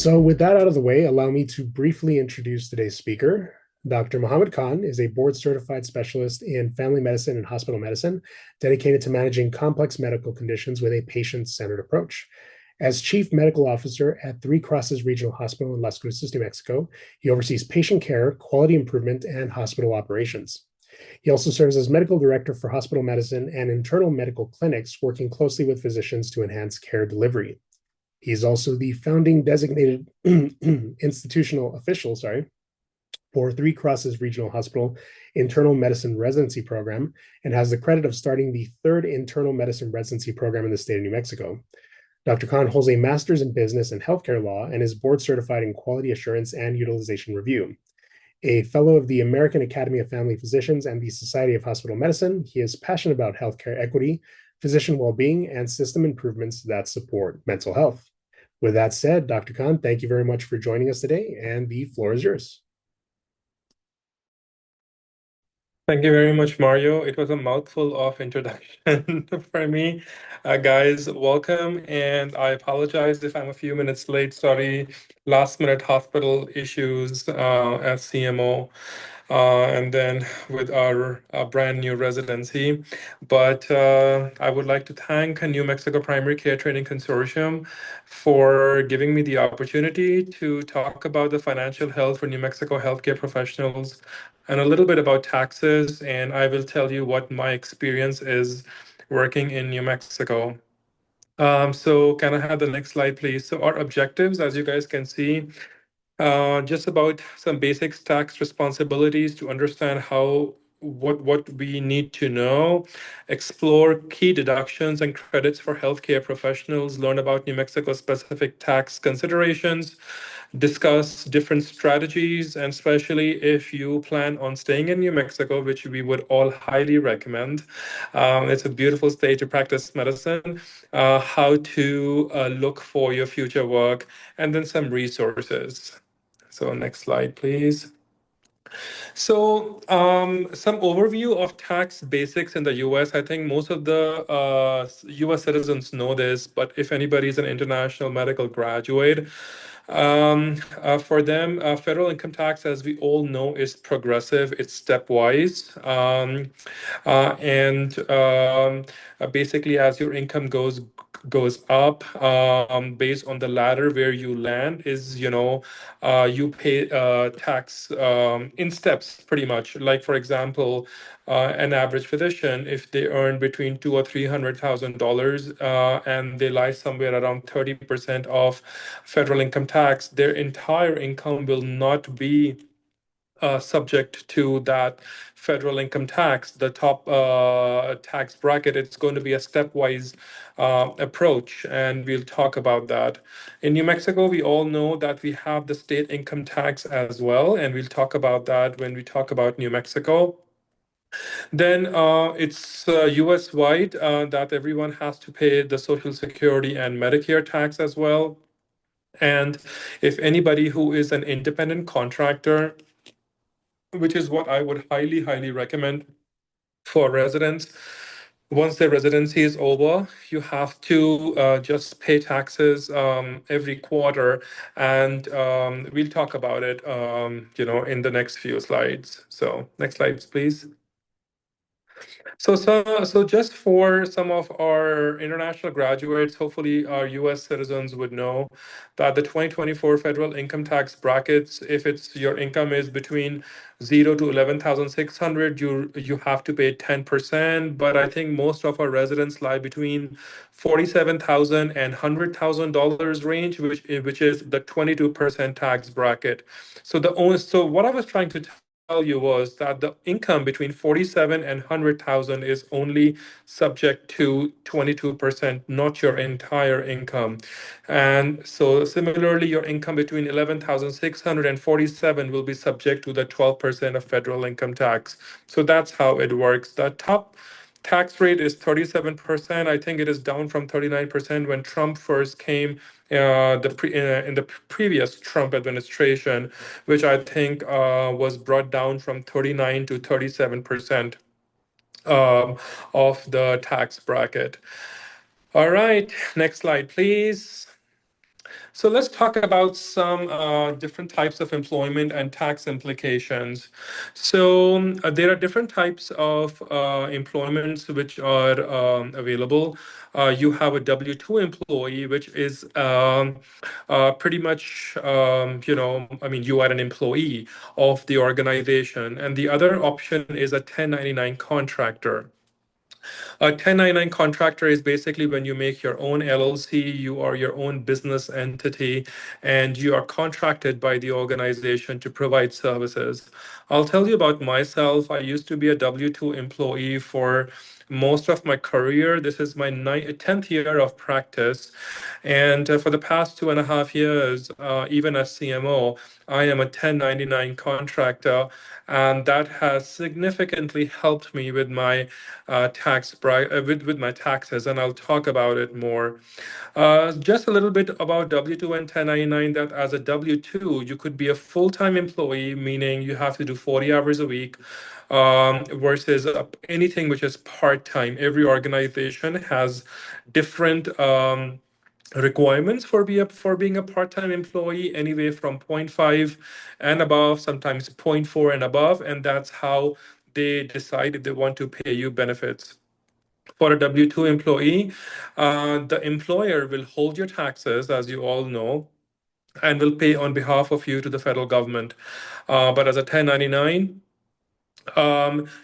So, with that out of the way, allow me to briefly introduce today's speaker. Dr. Mohammed Khan is a board certified specialist in family medicine and hospital medicine, dedicated to managing complex medical conditions with a patient centered approach. As Chief Medical Officer at Three Crosses Regional Hospital in Las Cruces, New Mexico, he oversees patient care, quality improvement, and hospital operations. He also serves as Medical Director for hospital medicine and internal medical clinics, working closely with physicians to enhance care delivery. He's also the founding designated institutional official, for Three Crosses Regional Hospital Internal Medicine Residency Program and has the credit of starting the third internal medicine residency program in the state of New Mexico. Dr. Khan holds a master's in business and healthcare law and is board certified in quality assurance and utilization review. A fellow of the American Academy of Family Physicians and the Society of Hospital Medicine, he is passionate about healthcare equity, physician well-being, and system improvements that support mental health. With that said, Dr. Khan, thank you very much for joining us today, and the floor is yours. Thank you very much, Mario. It was a mouthful of introduction for me. Guys, welcome, and I apologize if I'm a few minutes late. Sorry, last minute hospital issues at CMO. And then with our brand new residency. But I would like to thank New Mexico Primary Care Training Consortium for giving me the opportunity to talk about the financial health for New Mexico healthcare professionals and a little bit about taxes. And I will tell you what my experience is working in New Mexico. So can I have the next slide, please? So our objectives, as you guys can see, just about some basic tax responsibilities to understand what we need to know, explore key deductions and credits for healthcare professionals, learn about New Mexico specific tax considerations, discuss different strategies, and especially if you plan on staying in New Mexico, which we would all highly recommend. It's a beautiful state to practice medicine, how to look for your future work, and then some resources. So next slide, please. So some overview of tax basics in the US. I think most of the US citizens know this, but if anybody is an international medical graduate, for them, federal income tax, as we all know, is progressive. It's stepwise. And basically, as your income goes up, based on the ladder where you land, is you pay tax in steps, pretty much. Like, for example, an average physician, if they earn between $200,000 or $300,000 and they lie somewhere around 30% of federal income tax, their entire income will not be subject to that federal income tax, the top tax bracket. It's going to be a stepwise approach, and we'll talk about that. In New Mexico, we all know that we have the state income tax as well, and we'll talk about that when we talk about New Mexico. Then it's US wide that everyone has to pay the Social Security and Medicare tax as well. And if anybody who is an independent contractor, which is what I would highly recommend for residents. Once their residency is over, you have to just pay taxes every quarter, and we'll talk about it, in the next few slides. So next slides, please. So just for some of our international graduates, hopefully our US citizens would know that the 2024 federal income tax brackets, if your income is between 0 to 11,600, you have to pay 10%. But I think most of our residents lie between $47,000 and $100,000 range, which is the 22% tax bracket. So what I was trying to tell you was that the income between 47 and 100,000 is only subject to 22%, not your entire income. And so similarly, your income between 11,600 and 47 will be subject to the 12% of federal income tax. So that's how it works. The top tax rate is 37%. I think it is down from 39% when Trump first came in the previous Trump administration, which I think was brought down from 39 to 37% of the tax bracket. All right, next slide, please. So let's talk about some different types of employment and tax implications. So there are different types of employments which are available. You have a W-2 employee, which is pretty much, I mean, you are an employee of the organization. And the other option is a 1099 contractor. A 1099 contractor is basically when you make your own LLC, you are your own business entity, and you are contracted by the organization to provide services. I'll tell you about myself. I used to be a W-2 employee for most of my career. This is my 10th year of practice. And for the past 2.5 years, even as CMO, I am a 1099 contractor, and that has significantly helped me with my with my taxes, and I'll talk about it more. Just a little bit about W-2 and 1099, that as a W-2, you could be a full-time employee, meaning you have to do 40 hours a week, versus anything which is part-time. Every organization has different requirements for being a part-time employee, anyway from zero point 0.5 and above, sometimes zero point 0.4 and above, and that's how they decide if they want to pay you benefits. For a W-2 employee, the employer will hold your taxes, as you all know, and will pay on behalf of you to the federal government. But as a 1099,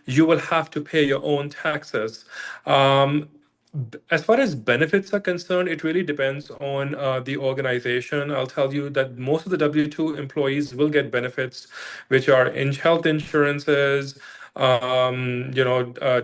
you will have to pay your own taxes. As far as benefits are concerned, it really depends on the organization. I'll tell you that most of the W-2 employees will get benefits, which are in health insurances,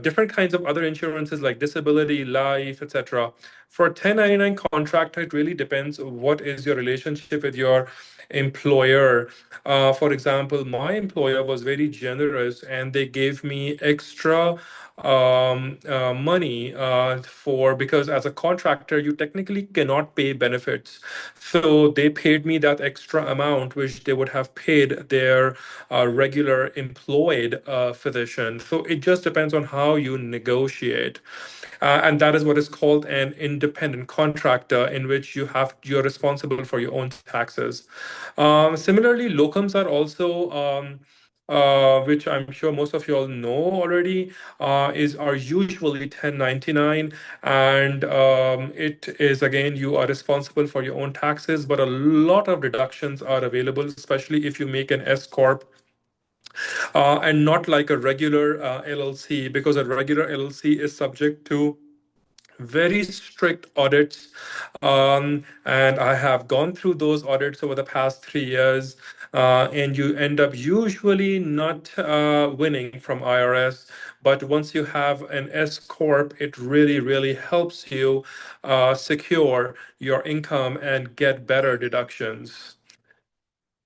different kinds of other insurances like disability, life, etc. For 1099 contractor, it really depends what is your relationship with your employer. For example, my employer was very generous and they gave me extra money because as a contractor, you technically cannot pay benefits. So they paid me that extra amount, which they would have paid their regular employed physician. So it just depends on how you negotiate. And that is what is called an independent contractor, in which you're responsible for your own taxes. Similarly, locums are also which I'm sure most of you all know already, are usually 1099, and it is, again, you are responsible for your own taxes, but a lot of deductions are available, especially if you make an S corp, and not like a regular LLC, because a regular LLC is subject to very strict audits. And I have gone through those audits over the past 3 years, and you end up usually not winning from IRS. But once you have an S Corp, it really, really helps you secure your income and get better deductions.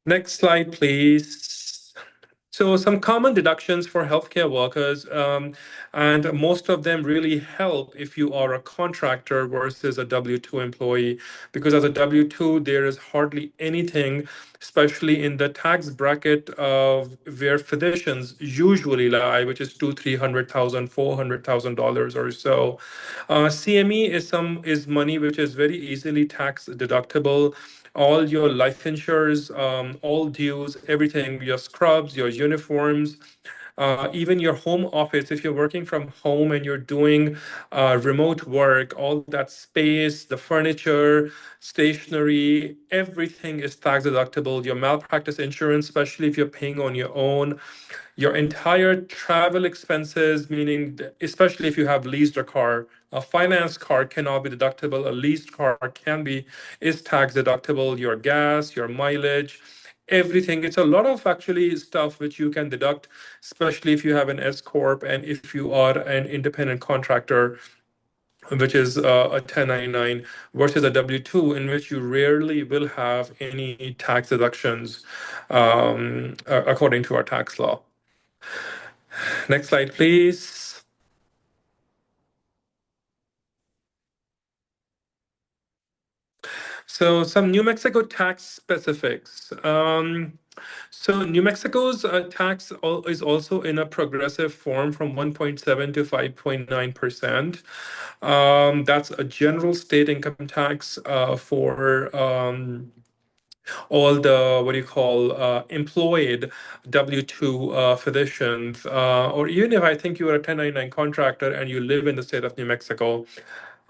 Next slide, please. So some common deductions for healthcare workers, and most of them really help if you are a contractor versus a W-2 employee, because as a W-2, there is hardly anything, especially in the tax bracket of where physicians usually lie, which is two, $300,000, $400,000 or so. CME is money which is very easily tax deductible. All your life insurance, all dues, everything, your scrubs, your uniforms, even your home office, if you're working from home and you're doing remote work, all that space, the furniture, stationery, everything is tax deductible. Your malpractice insurance, especially if you're paying on your own, your entire travel expenses, meaning especially if you have leased a car, a finance car cannot be deductible. A leased car is tax deductible. Your gas, your mileage, everything. It's a lot of actually stuff which you can deduct, especially if you have an S corp and if you are an independent contractor, which is a 1099, versus a W-2, in which you rarely will have any tax deductions according to our tax law. Next slide, please. So some New Mexico tax specifics. So New Mexico's is also in a progressive form from 1.7 to 5.9%. That's a general state income tax for all the what do you call employed W-2 physicians, or even if I think you are a 1099 contractor and you live in the state of New Mexico.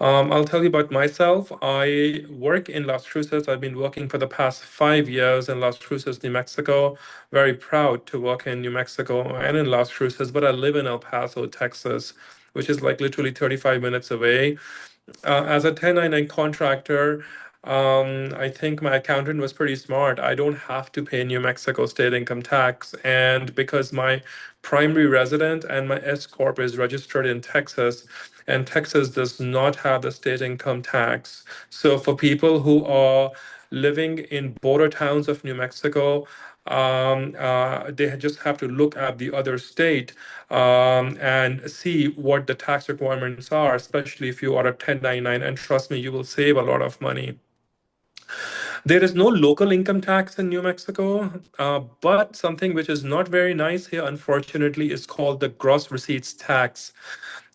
I'll tell you about myself. I work in Las Cruces. I've been working for the past 5 years in Las Cruces, New Mexico. Very proud to work in New Mexico and in Las Cruces, but I live in El Paso, Texas, which is like literally 35 minutes away. As a 1099 contractor, I think my accountant was pretty smart. I don't have to pay New Mexico state income tax. And because my primary resident and my S Corp is registered in Texas, and Texas does not have the state income tax. So for people who are living in border towns of New Mexico, they just have to look at the other state and see what the tax requirements are, especially if you are a 1099. And trust me, you will save a lot of money. There is no local income tax in New Mexico, but something which is not very nice here, unfortunately, is called the gross receipts tax.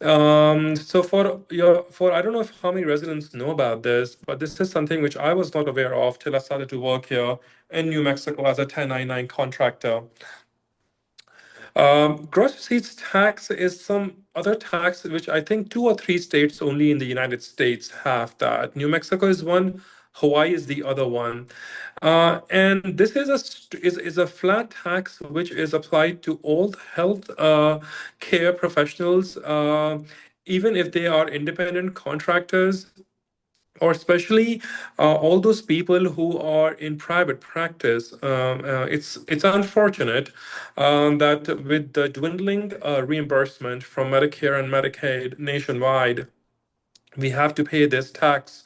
So for I don't know if how many residents know about this, but this is something which I was not aware of till I started to work here in New Mexico as a 1099 contractor. Gross receipts tax is some other tax which I think two or three states only in the United States have that. New Mexico is one, Hawaii is the other one. And this is is a flat tax which is applied to all health care professionals, even if they are independent contractors or especially all those people who are in private practice. It's unfortunate that with the dwindling reimbursement from Medicare and Medicaid nationwide, we have to pay this tax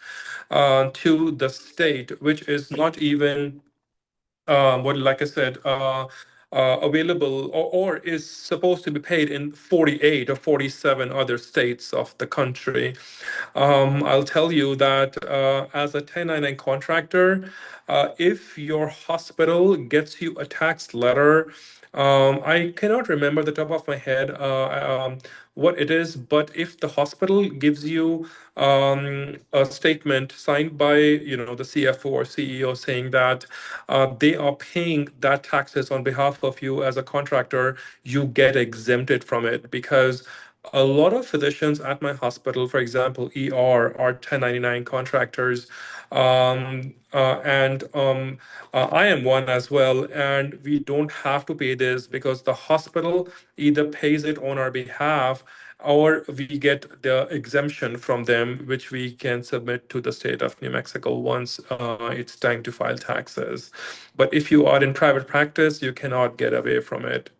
to the state, which is not even like I said, available or is supposed to be paid in 48 or 47 other states of the country. I'll tell you that as a 1099 contractor, if your hospital gets you a tax letter, I cannot remember the top of my head what it is, but if the hospital gives you a statement signed by the CFO or CEO saying that they are paying that taxes on behalf of you as a contractor, you get exempted from it because a lot of physicians at my hospital, for example, ER, are 1099 contractors. And I am one as well. And we don't have to pay this because the hospital either pays it on our behalf or we get the exemption from them, which we can submit to the state of New Mexico once it's time to file taxes. But if you are in private practice, you cannot get away from it.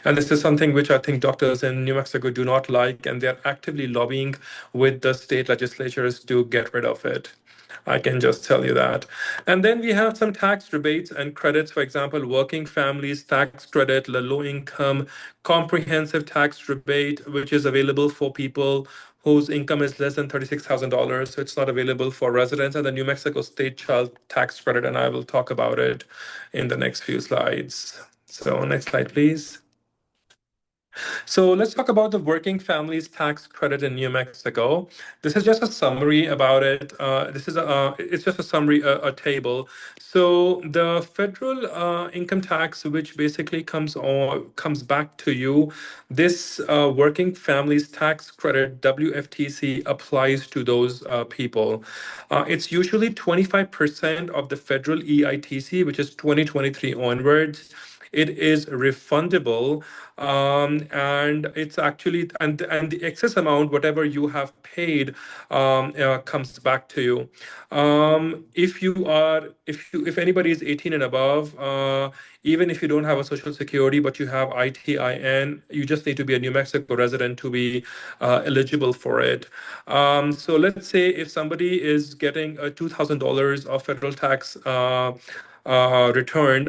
And this is something which I think doctors in New Mexico do not like, and they're actively lobbying with the state legislatures to get rid of it. I can just tell you that. And then we have some tax rebates and credits, for example, working families tax credit, the low income comprehensive tax rebate, which is available for people whose income is less than $36,000. So it's not available for residents, and the New Mexico state child tax credit. And I will talk about it in the next few slides. So next slide, please. So let's talk about the working families tax credit in New Mexico. This is just a summary about it. It's just a summary, a table. So the federal income tax, which basically comes back to you, this working families tax credit WFTC applies to those people. It's usually 25% of the federal EITC, which is 2023 onwards. It is refundable, and it's actually and the excess amount, whatever you have paid, comes back to you. If anybody is 18 and above, even if you don't have a social security but you have ITIN, you just need to be a New Mexico resident to be eligible for it. So let's say if somebody is getting a $2,000 of federal tax return,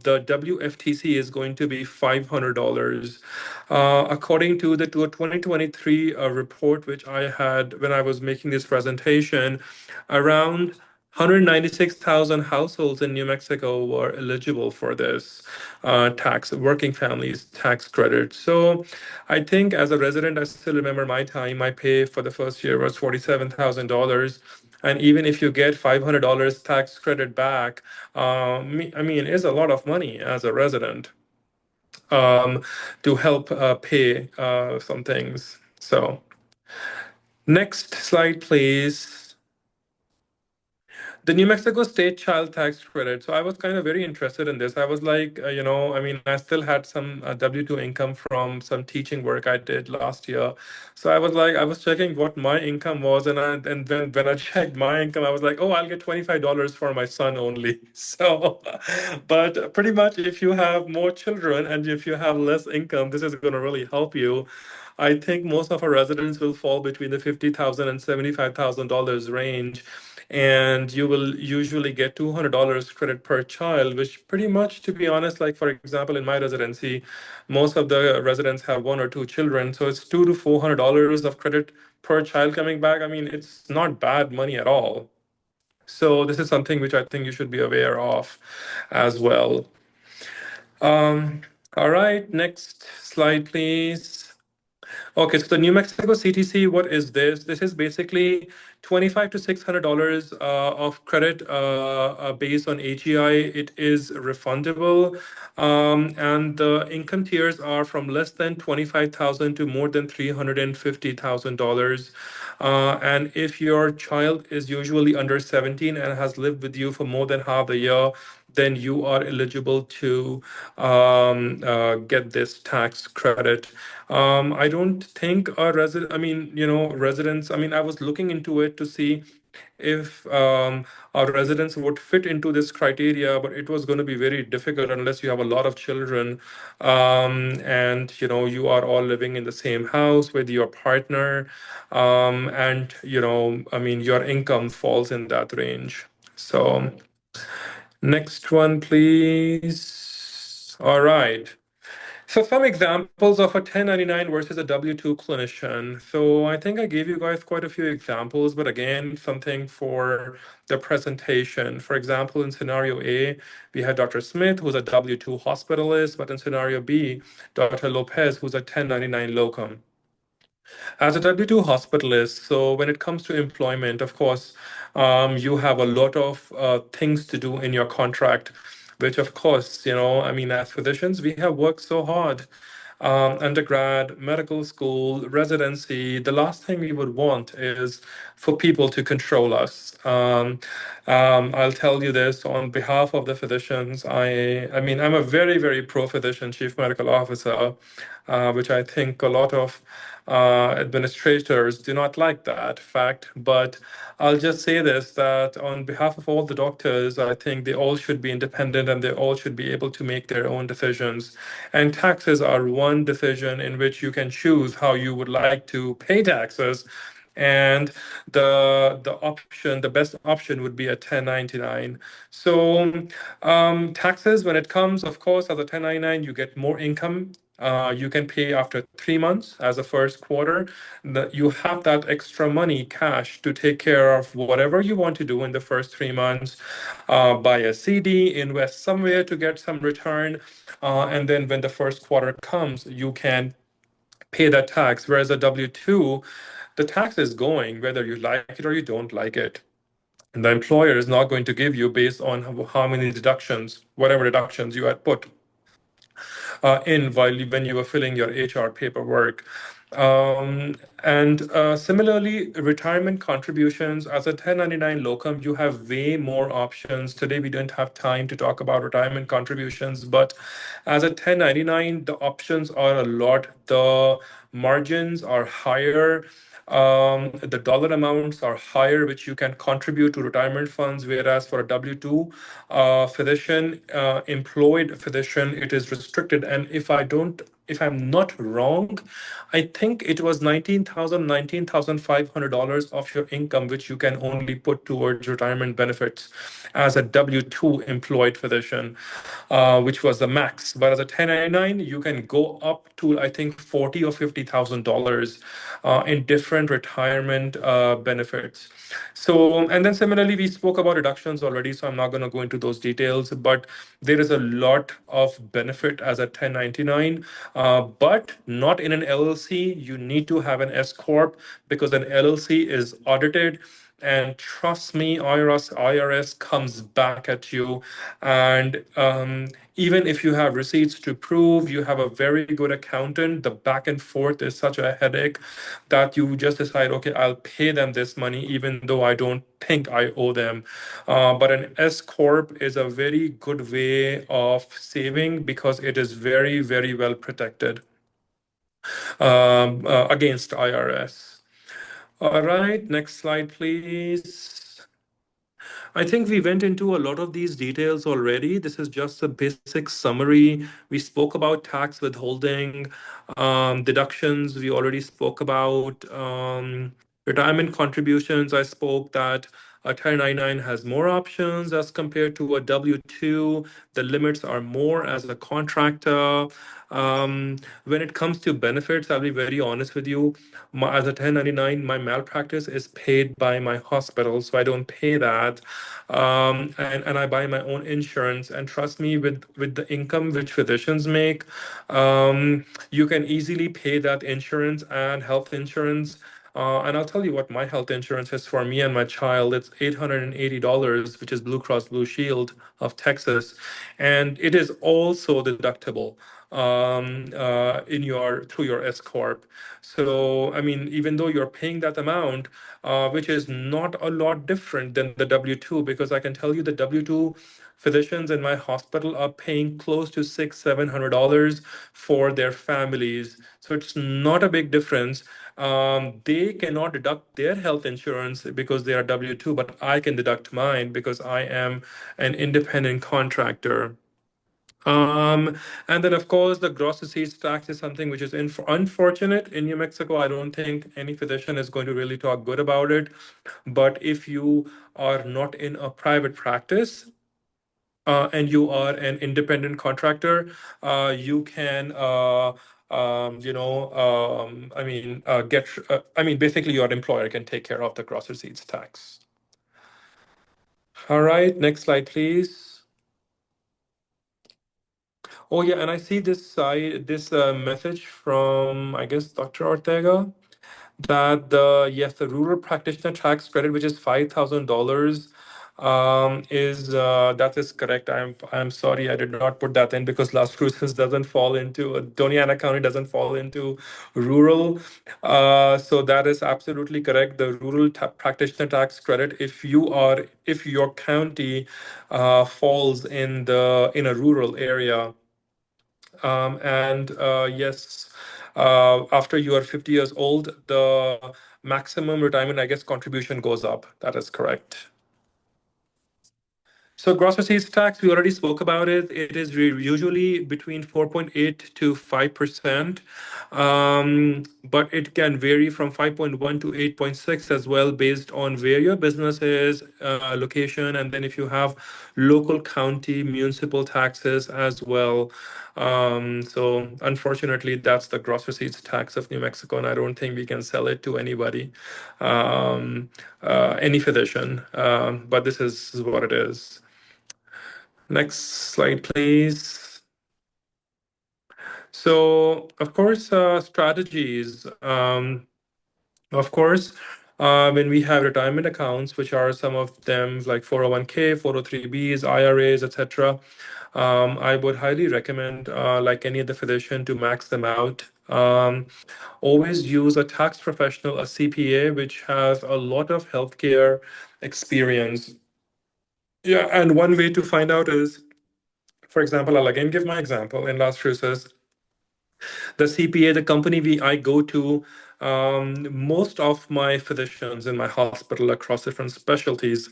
the WFTC is going to be $500. According to a 2023 report, which I had when I was making this presentation, around 196,000 households in New Mexico were eligible for this working families tax credit. So I think as a resident, I still remember my time. My pay for the first year was $47,000. And even if you get $500 tax credit back, I mean, it's a lot of money as a resident um, to help pay some things. So next slide, please. The New Mexico state child tax credit. So I was kind of very interested in this. I was like, I mean, I still had some W-2 income from some teaching work I did last year. So I was like, I was checking what my income was, and when I checked my income, I was like, oh, I'll get $25 for my son only. So, but pretty much if you have more children and if you have less income, this is going to really help you. I think most of our residents will fall between the $50,000 and $75,000 range, and you will usually get $200 credit per child, which pretty much, to be honest, like for example, in my residency, most of the residents have one or two children, so it's $200 to $400 of credit per child coming back. I mean, it's not bad money at all. So this is something which I think you should be aware of as well. Um, all right, next slide, please. Okay, so the New Mexico CTC, what is this? This is basically $25 to $600 of credit based on AGI. It is refundable, and the income tiers are from less than $25,000 to more than $350,000. And if your child is usually under 17 and has lived with you for more than half a year, then you are eligible to get this tax credit. I don't think a resident, I mean, residents, I mean, I was looking into it to see if our residents would fit into this criteria, but it was going to be very difficult unless you have a lot of children, and you are all living in the same house with your partner, and I mean, your income falls in that range. So next one, please. All right. So some examples of a 1099 versus a W-2 clinician. So I think I gave you guys quite a few examples, but again, something for the presentation. For example, in scenario A, we had Dr. Smith, who's a W-2 hospitalist, but in scenario B, Dr. Lopez, who's a 1099 locum. As a W-2 hospitalist, so when it comes to employment, of course, you have a lot of things to do in your contract, which of course, I mean, as physicians, we have worked so hard. Undergrad, medical school, residency, the last thing we would want is for people to control us. I'll tell you this on behalf of the physicians. I mean, I'm a very, very pro-physician chief medical officer, which I think a lot of administrators do not like that fact. But I'll just say this, that on behalf of all the doctors, I think they all should be independent and they all should be able to make their own decisions. And taxes are one decision in which you can choose how you would like to pay taxes. And the best option would be a 1099. So taxes, when it comes, of course, as a 1099, you get more income. You can pay after 3 months as a first quarter. You have that extra money, cash, to take care of whatever you want to do in the first 3 months. Buy a CD, invest somewhere to get some return, and then when the first quarter comes, you can pay that tax. Whereas a W-2, the tax is going whether you like it or you don't like it. And the employer is not going to give you based on how many deductions, whatever deductions you had put in when you were filling your HR paperwork. And similarly, retirement contributions as a 1099 locum, you have way more options. Today, we don't have time to talk about retirement contributions, but as a 1099, the options are a lot. The margins are higher. The dollar amounts are higher, which you can contribute to retirement funds, whereas for a W-2 physician, employed physician, it is restricted. And if I don't if I'm not wrong, I think it was $19,500 of your income, which you can only put towards retirement benefits as a W-2 employed physician, which was the max. But as a 1099, you can go up to, I think, $40,000 or $50,000 in different retirement benefits. So, and then similarly, we spoke about deductions already, so I'm not going to go into those details, but there is a lot of benefit as a 1099, but not in an LLC. You need to have an S Corp because an LLC is audited. And trust me, IRS comes back at you. And even if you have receipts to prove, you have a very good accountant, the back and forth is such a headache that you just decide, okay, I'll pay them this money, even though I don't think I owe them. But an S Corp is a very good way of saving because it is very, very well protected against IRS. All right, next slide, please. I think we went into a lot of these details already. This is just a basic summary. We spoke about tax withholding, deductions. We already spoke about retirement contributions. I spoke that a 1099 has more options as compared to a W-2. The limits are more as a contractor. When it comes to benefits, I'll be very honest with you. As a 1099, my malpractice is paid by my hospital, so I don't pay that. And I buy my own insurance. And trust me, with the income which physicians make, you can easily pay that insurance and health insurance. And I'll tell you what my health insurance is for me and my child. It's $880, which is Blue Cross Blue Shield of Texas, and it is also deductible in your through your S corp. So I mean, even though you're paying that amount, which is not a lot different than the W-2, because I can tell you the W-2 physicians in my hospital are paying close to $700 for their families. So it's not a big difference. They cannot deduct their health insurance because they are W-2, but I can deduct mine because I am an independent contractor. And then, of course, the gross receipts tax is something which is unfortunate in New Mexico. I don't think any physician is going to really talk good about it. But if you are not in a private practice, and you are an independent contractor, you can, basically your employer can take care of the gross receipts tax. All right, next slide, please. Oh yeah, and I see this message from, I guess, Dr. Ortega, that the rural practitioner tax credit, which is $5,000, is that is correct. I'm sorry, I did not put that in because Las Cruces doesn't fall into Doniana County doesn't fall into rural. So that is absolutely correct. The rural practitioner tax credit, if your county falls in a rural area. And yes, after you are 50 years old, the maximum retirement, I guess, contribution goes up. That is correct. So gross receipts tax, we already spoke about it. It is usually between 4.8 to 5%, but it can vary from 5.1 to 8.6 as well, based on where your business is, location, and then if you have local county municipal taxes as well. So unfortunately, that's the gross receipts tax of New Mexico, and I don't think we can sell it to anybody, any physician. But this is what it is. Next slide, please. So, of course, strategies. Of course, when we have retirement accounts, which are some of them like 401k, 403bs, IRAs, etc., I would highly recommend, like any other physician, to max them out. Always use a tax professional, a CPA, which has a lot of healthcare experience. Yeah, and one way to find out is, for example, I'll again give my example in Las Cruces. The CPA, the company I go to, most of my physicians in my hospital across different specialties,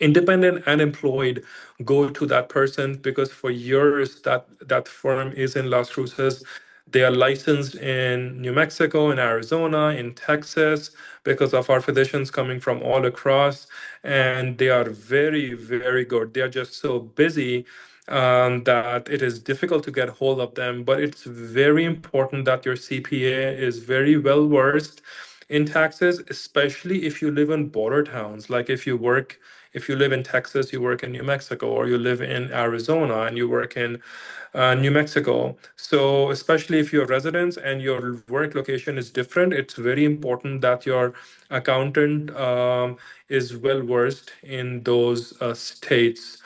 independent and employed, go to that person because for years that firm is in Las Cruces. They are licensed in New Mexico, in Arizona, in Texas, because of our physicians coming from all across. And they are very, very good. They are just so busy that it is difficult to get hold of them. But it's very important that your CPA is very well versed in taxes, especially if you live in border towns. Like if you live in Texas, you work in New Mexico, or you live in Arizona and you work in New Mexico. So, especially if your residence and your work location is different, it's very important that your accountant is well versed in those states.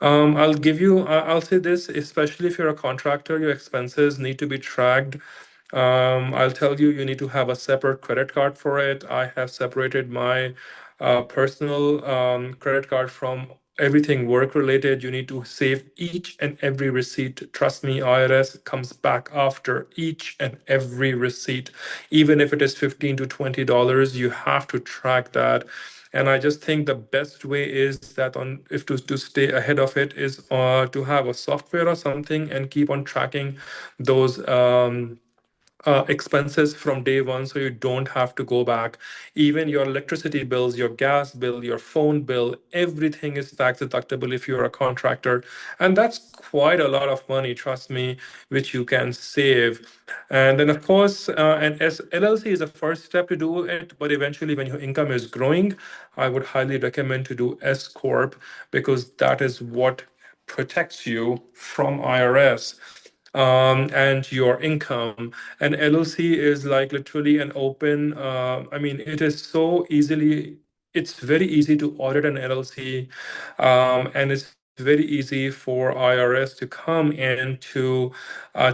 I'll say this, especially if you're a contractor, your expenses need to be tracked. I'll tell you, you need to have a separate credit card for it. I have separated my personal credit card from everything work related. You need to save each and every receipt. Trust me, IRS comes back after each and every receipt. Even if it is $15 to $20, you have to track that. And I just think the best way is that if to stay ahead of it is to have a software or something and keep on tracking those expenses from day one, so you don't have to go back. Even your electricity bills, your gas bill, your phone bill, everything is tax deductible if you're a contractor. And that's quite a lot of money, trust me, which you can save. And then, of course, and as LLC is the first step to do it, but eventually, when your income is growing, I would highly recommend to do S Corp, because that is what protects you from IRS and your income. And LLC is like literally an open, I mean, it's very easy to audit an LLC, and it's very easy for IRS to come in to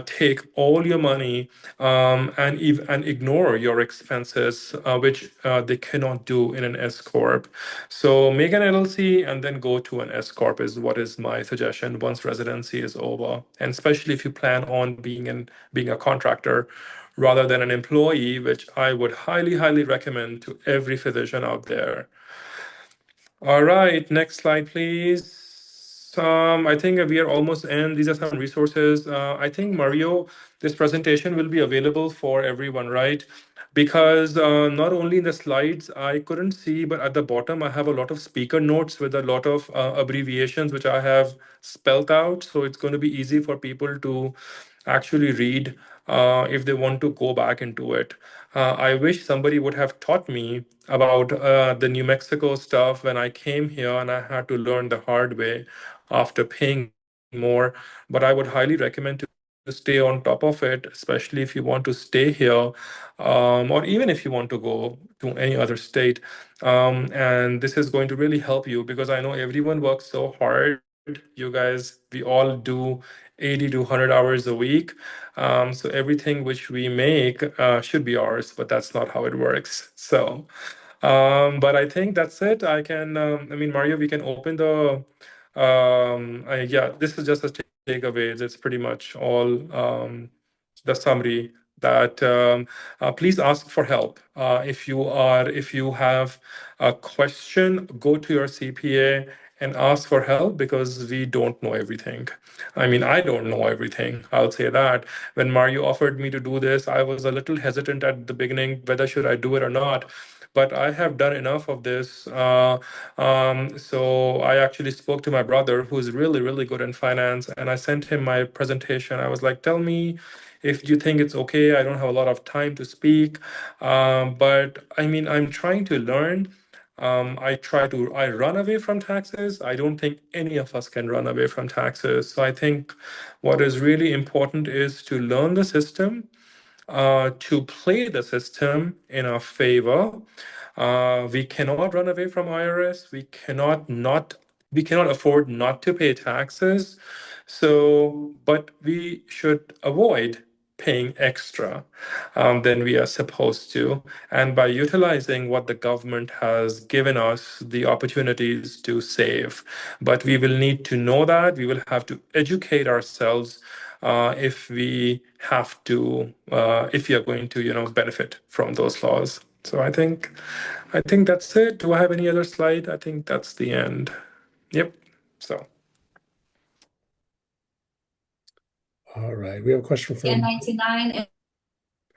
take all your money and ignore your expenses, which they cannot do in an S corp. So make an LLC and then go to an S corp is what is my suggestion once residency is over, and especially if you plan on being a contractor rather than an employee, which I would highly, highly recommend to every physician out there. All right, next slide, please. I think we are almost end. These are some resources. I think, Mario, this presentation will be available for everyone, right? Because not only in the slides I couldn't see, but at the bottom I have a lot of speaker notes with a lot of abbreviations which I have spelled out. So it's going to be easy for people to actually read if they want to go back into it. I wish somebody would have taught me about the New Mexico stuff when I came here and I had to learn the hard way after paying more. But I would highly recommend to stay on top of it, especially if you want to stay here, or even if you want to go to any other state. And this is going to really help you, because I know everyone works so hard. You guys, we all do 80 to 100 hours a week. So everything which we make should be ours, but that's not how it works. So, but I think that's it. I mean, Mario, we can open yeah, this is just a takeaway. It's pretty much all the summary that please ask for help. If you have a question, go to your CPA and ask for help, because we don't know everything. I mean, I don't know everything. I'll say that. When Mario offered me to do this, I was a little hesitant at the beginning, whether should I do it or not. But I have done enough of this. So I actually spoke to my brother, who's really, really good in finance, and I sent him my presentation. I was like, tell me if you think it's okay. I don't have a lot of time to speak. But I mean, I'm trying to learn. I run away from taxes. I don't think any of us can run away from taxes. So I think what is really important is to learn the system, to play the system in our favor. We cannot run away from IRS. We cannot afford not to pay taxes. So, but we should avoid paying extra than we are supposed to. And by utilizing what the government has given us, the opportunities to save. But we will need to know that. We will have to educate ourselves if we have to, if we are going to, benefit from those laws. So I think that's it. Do I have any other slide? I think that's the end. Yep. So. All right. We have a question from, 1099 and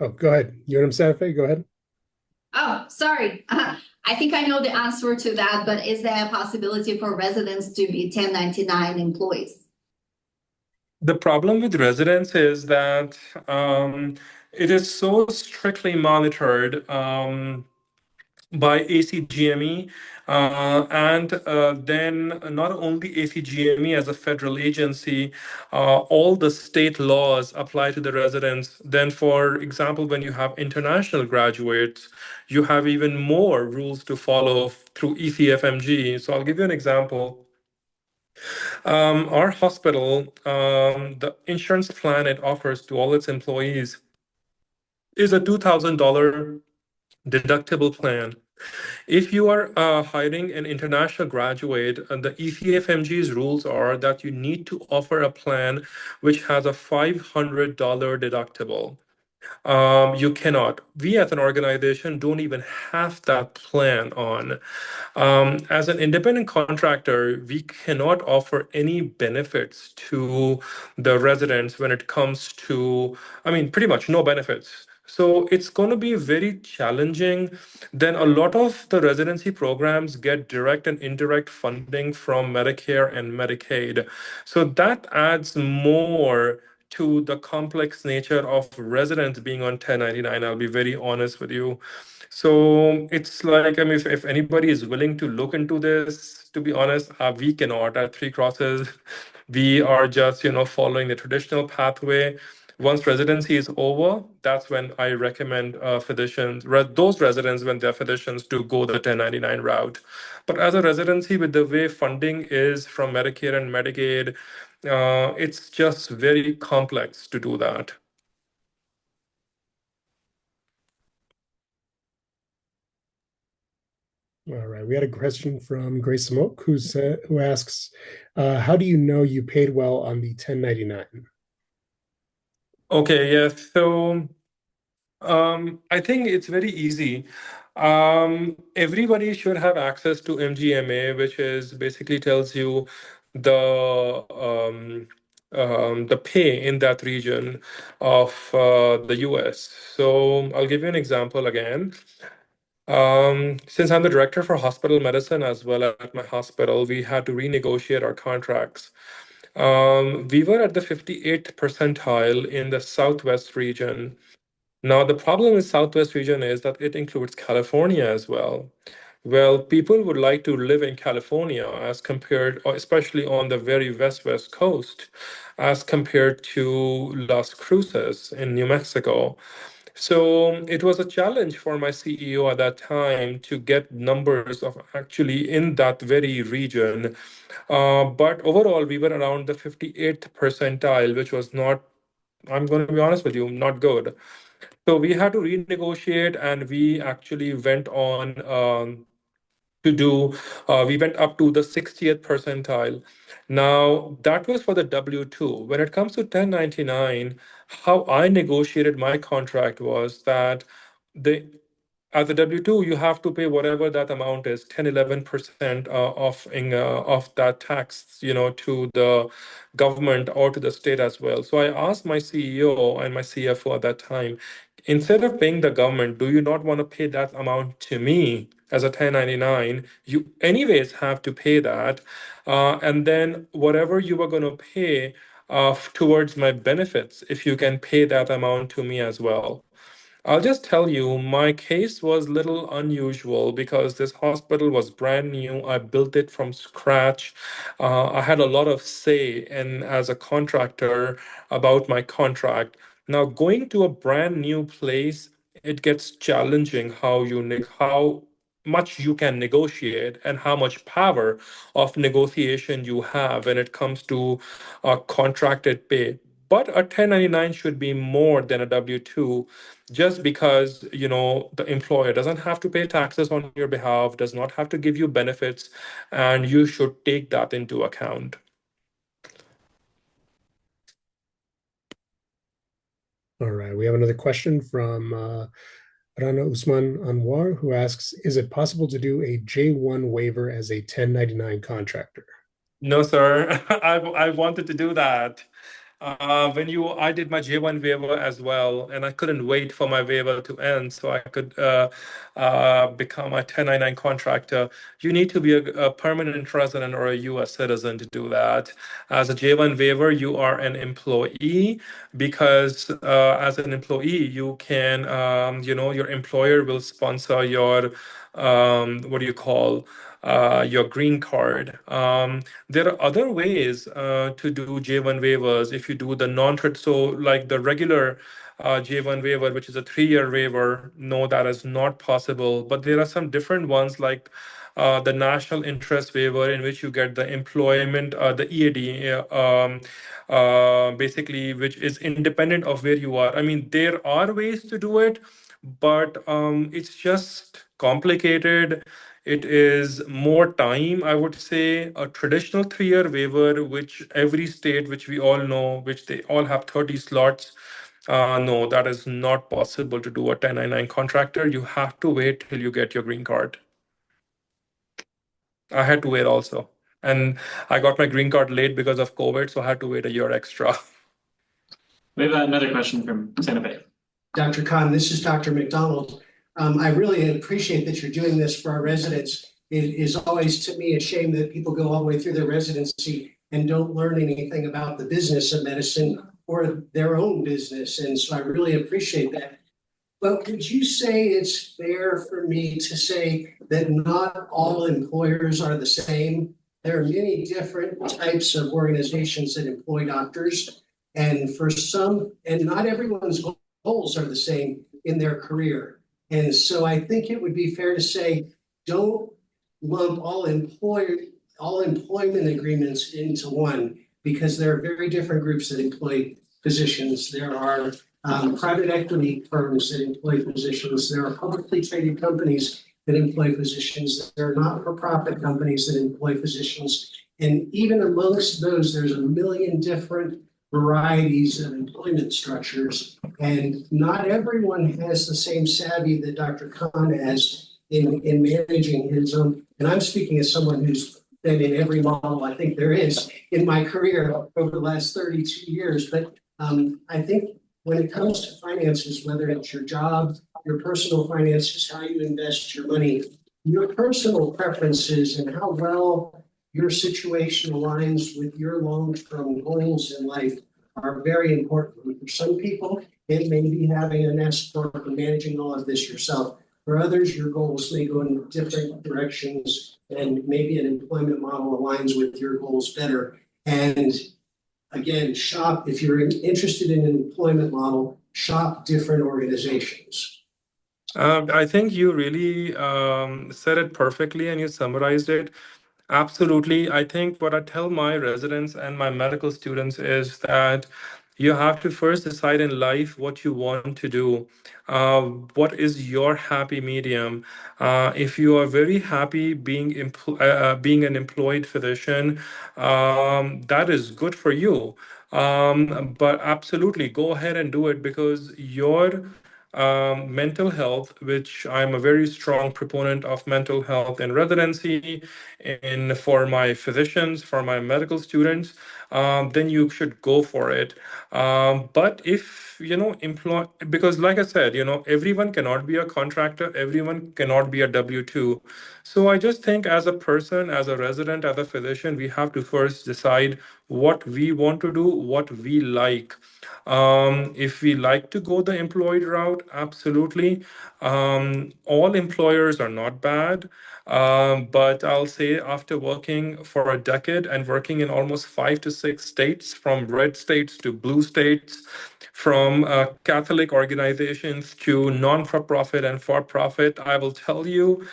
oh, go ahead. UNM Santa Fe, go ahead. oh, sorry. I think I know the answer to that, but is there a possibility for residents to be 1099 employees? The problem with residents is that it is so strictly monitored by ACGME, and then not only ACGME as a federal agency, all the state laws apply to the residents. Then, for example, when you have international graduates, you have even more rules to follow through ECFMG. So I'll give you an example. Our hospital, the insurance plan it offers to all its employees is a $2,000 deductible plan. If you are hiring an international graduate, the ECFMG's rules are that you need to offer a plan which has a $500 deductible. You cannot. We as an organization don't even have that plan on. As an independent contractor, we cannot offer any benefits to the residents when it comes to, I mean, pretty much no benefits. So it's going to be very challenging. Then a lot of the residency programs get direct and indirect funding from Medicare and Medicaid. So that adds more to the complex nature of residents being on 1099. I'll be very honest with you. So it's like, I mean, if anybody is willing to look into this, to be honest, we cannot at Three Crosses. We are just, following the traditional pathway. Once residency is over, that's when I recommend those residents, when they're physicians, to go the 1099 route. But as a residency, with the way funding is from Medicare and Medicaid, it's just very complex to do that. All right. We had a question from Grace Smoke who asks, how do you know you paid well on the 1099? Okay, yeah. So I think it's very easy. Everybody should have access to MGMA, which is basically tells you the pay in that region of the US. So I'll give you an example again. Since I'm the director for hospital medicine as well at my hospital, we had to renegotiate our contracts. We were at the 58th percentile in the Southwest region. Now, the problem with Southwest region is that it includes California as well. Well, people would like to live in California as compared, or especially on the very west coast, as compared to Las Cruces in New Mexico. So it was a challenge for my CEO at that time to get numbers of actually in that very region. But overall, we were around the 58th percentile, which was not, I'm going to be honest with you, not good. So we had to renegotiate, and we actually went on we went up to the 60th percentile. Now, that was for the W-2. When it comes to 1099, how I negotiated my contract was that the as a W-2, you have to pay whatever that amount is, 10, 11% of that tax, to the government or to the state as well. So I asked my CEO and my CFO at that time, instead of paying the government, do you not want to pay that amount to me as a 1099? You anyways have to pay that. And then whatever you are going to pay towards my benefits, if you can pay that amount to me as well. I'll just tell you, my case was little unusual because this hospital was brand new. I built it from scratch. I had a lot of say in as a contractor about my contract. Now, going to a brand new place, it gets challenging how much you can negotiate and how much power of negotiation you have when it comes to contracted pay. But a 1099 should be more than a W-2 just because, the employer doesn't have to pay taxes on your behalf, does not have to give you benefits, and you should take that into account. All right. We have another question from Rana Usman Anwar, who asks, is it possible to do a J1 waiver as a 1099 contractor? No, sir. I wanted to do that. I did my J1 waiver as well, and I couldn't wait for my waiver to end so I could become a 1099 contractor. You need to be a permanent resident or a U.S. citizen to do that. As a J1 waiver, you are an employee because as an employee, you can, your employer will sponsor your, what do you call, your green card. There are other ways to do J1 waivers if you do the so like the regular J1 waiver, which is a 3-year waiver. No, that is not possible. But there are some different ones like the national interest waiver, in which you get the employment, the EAD, basically, which is independent of where you are. I mean, there are ways to do it, but it's just complicated. It is more time, I would say. A traditional 3-year waiver, which every state, which we all know, which they all have 30 slots. No, that is not possible to do a 1099 contractor. You have to wait till you get your green card. I had to wait also. And I got my green card late because of COVID, so I had to wait a year extra. We have another question from Santa Fe. Dr. Khan, this is Dr. McDonald. I really appreciate that you're doing this for our residents. It is always, to me, a shame that people go all the way through their residency and don't learn anything about the business of medicine or their own business. And so I really appreciate that. But would you say it's fair for me to say that not all employers are the same? There are many different types of organizations that employ doctors. And for some, and not everyone's goals are the same in their career. And so I think it would be fair to say, don't lump all employment agreements into one, because there are very different groups that employ physicians. There are private equity firms that employ physicians. There are publicly traded companies that employ physicians. There are not-for-profit companies that employ physicians. And even amongst those, there's a million different varieties of employment structures. And not everyone has the same savvy that Dr. Khan has in managing his own. And I'm speaking as someone who's been in every model I think there is in my career over the last 32 years. But I think when it comes to finances, whether it's your job, your personal finances, how you invest your money, your personal preferences and how well your situation aligns with your long-term goals in life are very important. For some people, it may be having an S corp and managing all of this yourself. For others, your goals may go in different directions, and maybe an employment model aligns with your goals better. And again, shop, if you're interested in an employment model, shop different organizations. I think you really said it perfectly and you summarized it. Absolutely. I think what I tell my residents and my medical students is that you have to first decide in life what you want to do. What is your happy medium? If you are very happy being an employed physician, that is good for you. But absolutely, go ahead and do it, because your mental health, which I'm a very strong proponent of mental health in residency, and for my physicians, for my medical students, then you should go for it. But if, because like I said, everyone cannot be a contractor, everyone cannot be a W-2. So I just think as a person, as a resident, as a physician, we have to first decide what we want to do, what we like. If we like to go the employed route, absolutely. All employers are not bad. But I'll say after working for a decade and working in almost 5 to 6 states, from red states to blue states, from Catholic organizations to non-for-profit and for-profit, I will tell you,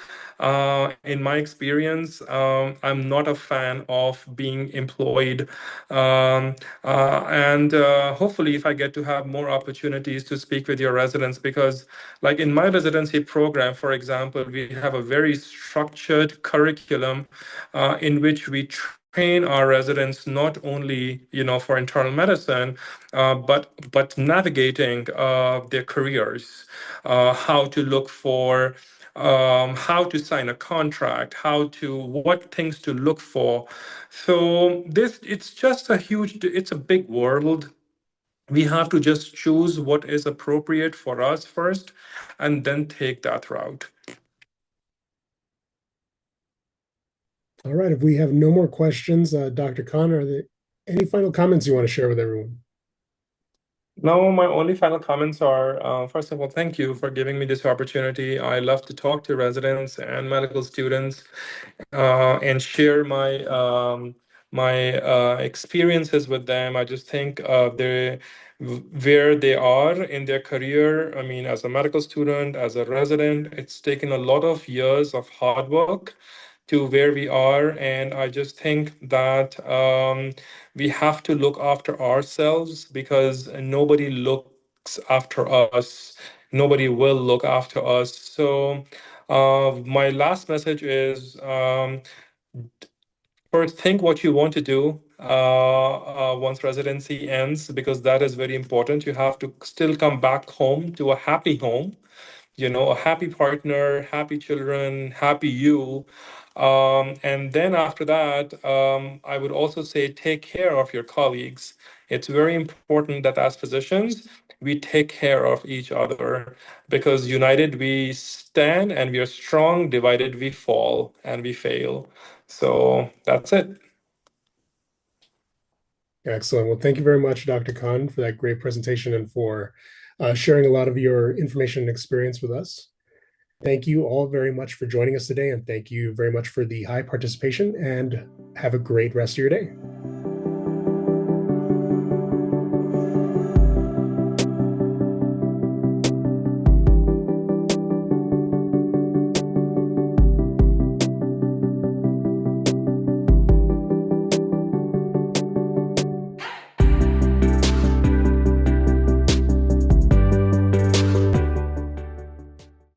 in my experience, I'm not a fan of being employed. And hopefully, if I get to have more opportunities to speak with your residents, because like in my residency program, for example, we have a very structured curriculum in which we train our residents not only, for internal medicine, but navigating their careers, how to look for how to sign a contract, what things to look for. So it's just it's a big world. We have to just choose what is appropriate for us first, and then take that route. All right, if we have no more questions, Dr. Khan, are there any final comments you want to share with everyone? No, my only final comments are, first of all, thank you for giving me this opportunity. I love to talk to residents and medical students and share my experiences with them. I just think where they are in their career. I mean, as a medical student, as a resident, it's taken a lot of years of hard work to where we are, and I just think that we have to look after ourselves, because nobody looks after us. Nobody will look after us. So my last message is, first, think what you want to do once residency ends, because that is very important. You have to still come back home to a happy home, a happy partner, happy children, happy you. And then after that, I would also say take care of your colleagues. It's very important that as physicians, we take care of each other, because united we stand and we are strong, divided we fall and we fail. So that's it. Excellent. Well, thank you very much, Dr. Khan, for that great presentation and for sharing a lot of your information and experience with us. Thank you all very much for joining us today, and thank you very much for the high participation, and have a great rest of your day.